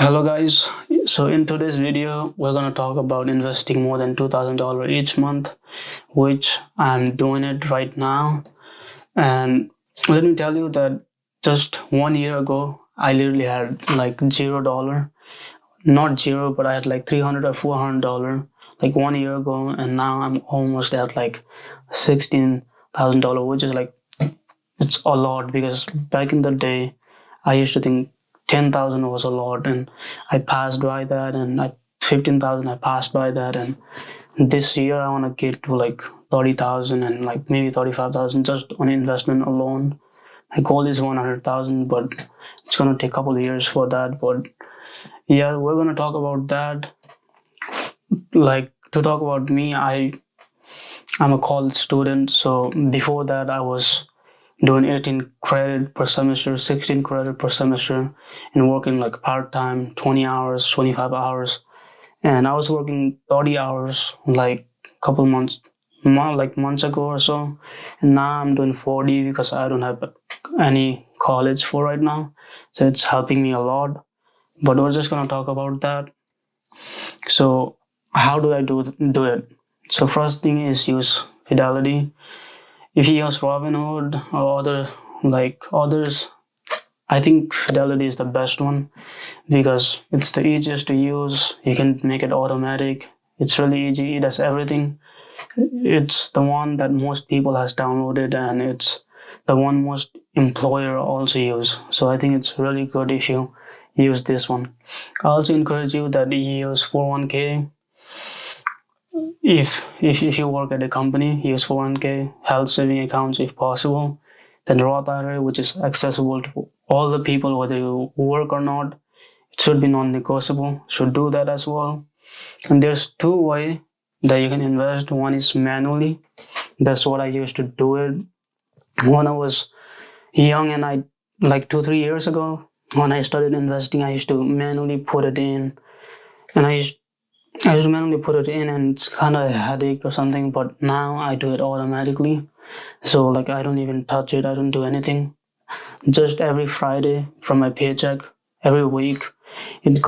Hello guys, so in today's video we're going to talk about investing more than $2,000 each month, which I'm doing it right now. And let me tell you that just 1 year ago I literally had like $0, not zero, but I had like $300 or $400 like 1 year ago, and now I'm almost at like $16,000, which is like, it's a lot, because back in the day I used to think 10,000 was a lot, and I passed by that, and 15,000 I passed by that, and this year I want to get to like 30,000 and like maybe 35,000 just on investment alone. My goal is 100,000, but it's gonna take a couple of years for that. But yeah, we're gonna talk about that. Like, to talk about me, I'm a college student, so before that I was doing 18 credit per semester, 16 credit per semester, and working like part-time, 20 hours, 25 hours. And I was working 30 hours like a couple months ago or so. And now I'm doing 40 because I don't have any college for right now. So it's helping me a lot. But we're just gonna talk about that. So how do I do it? So first thing is use Fidelity. If you use Robinhood or others, I think Fidelity is the best one because it's the easiest to use. You can make it automatic. It's really easy. It does everything. It's the one that most people has downloaded, and it's the one most employer also use. So I think it's really good if you use this one. I also encourage you that you use 401k. If you work at a company, use 401k, health saving accounts if possible. Then Roth IRA, which is accessible to all the people whether you work or not. It should be non-negotiable. Should do that as well. And there's two ways that you can invest. One is manually. That's what I used to do it when I was young, and I like 2-3 years ago when I started investing, I used to manually put it in, and I used to manually put it in, and it's kind of a headache or something. But now I do it automatically. So like, I don't even touch it. I don't do anything. Just every Friday from my paycheck, every week, it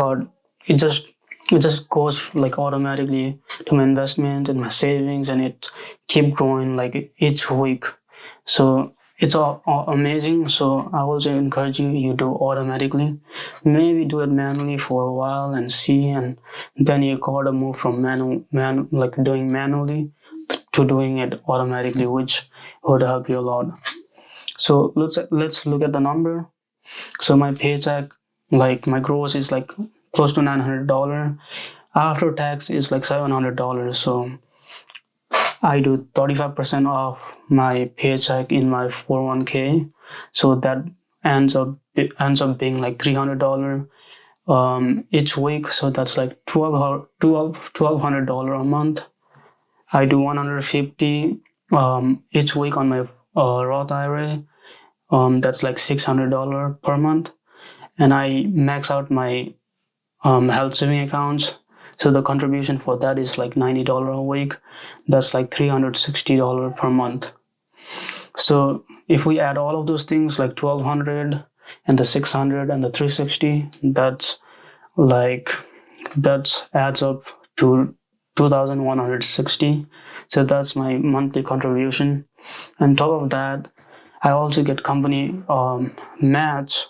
just goes like automatically to my investment and my savings, and it keep growing like each week. So it's all amazing. So I also encourage you do automatically. Maybe do it manually for a while and see, and then you gotta move from doing manually to doing it automatically, which would help you a lot. So let's look at the number. So my paycheck, like my gross is like close to $900. After tax is like $700. So I do 35% of my paycheck in my 401k. So that ends up being like $300 each week. So that's like $1,200 a month. I do 150 each week on my Roth IRA. That's like $600 per month. And I max out my health saving accounts. So the contribution for that is like $90 a week. That's like $360 per month. So if we add all of those things, like 1,200 and the 600 and the 360, that adds up to 2,160. So that's my monthly contribution. On top of that, I also get company match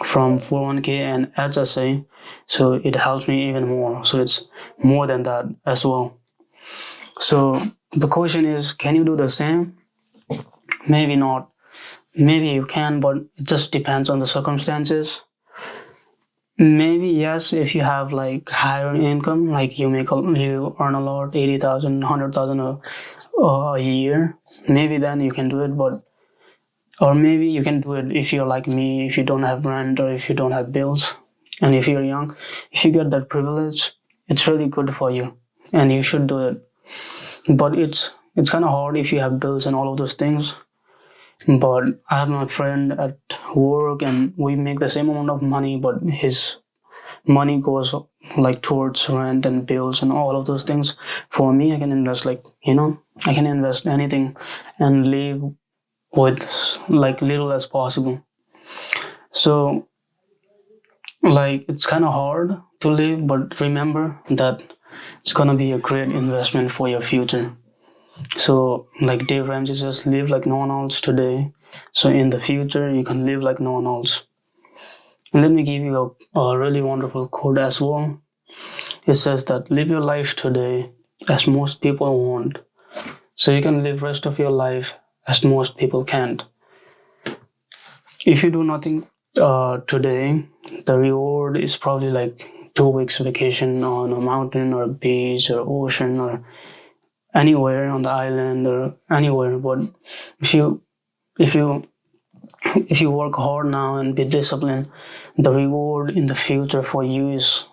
from 401k and HSA, so it helps me even more. So it's more than that as well. So the question is, can you do the same? Maybe not. Maybe you can, but it just depends on the circumstances. Maybe yes, if you have like higher income, like you earn a lot, 80,000, 100,000 a year, maybe then you can do it. But or maybe you can do it if you're like me, if you don't have rent or if you don't have bills, and if you're young. If you get that privilege, it's really good for you, and you should do it. But it's kind of hard if you have bills and all of those things. But I have my friend at work, and we make the same amount of money, but his money goes like towards rent and bills and all of those things. For me, I can invest I can invest anything and live with like little as possible. So like it's kind of hard to live, but remember that it's gonna be a great investment for your future. So like Dave Ramsey says, live like no one else today, so in the future you can live like no one else. And let me give you a really wonderful quote as well. It says that live your life today as most people won't, so you can live rest of your life as most people can't. If you do nothing today, the reward is probably like 2 weeks vacation on a mountain or a beach or ocean or anywhere on the island or anywhere. But if you if you if you work hard now and be disciplined, the reward in the future for you is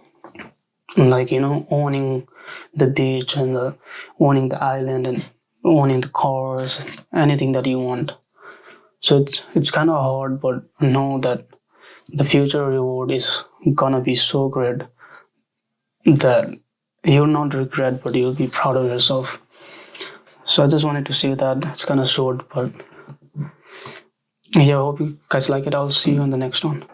like, owning the beach and owning the island and owning the cars, anything that you want. So it's kind of hard, but know that the future reward is gonna be so great that you'll not regret, but you'll be proud of yourself. So I just wanted to say that. It's kind of short, but yeah, I hope you guys like it. I'll see you on the next one.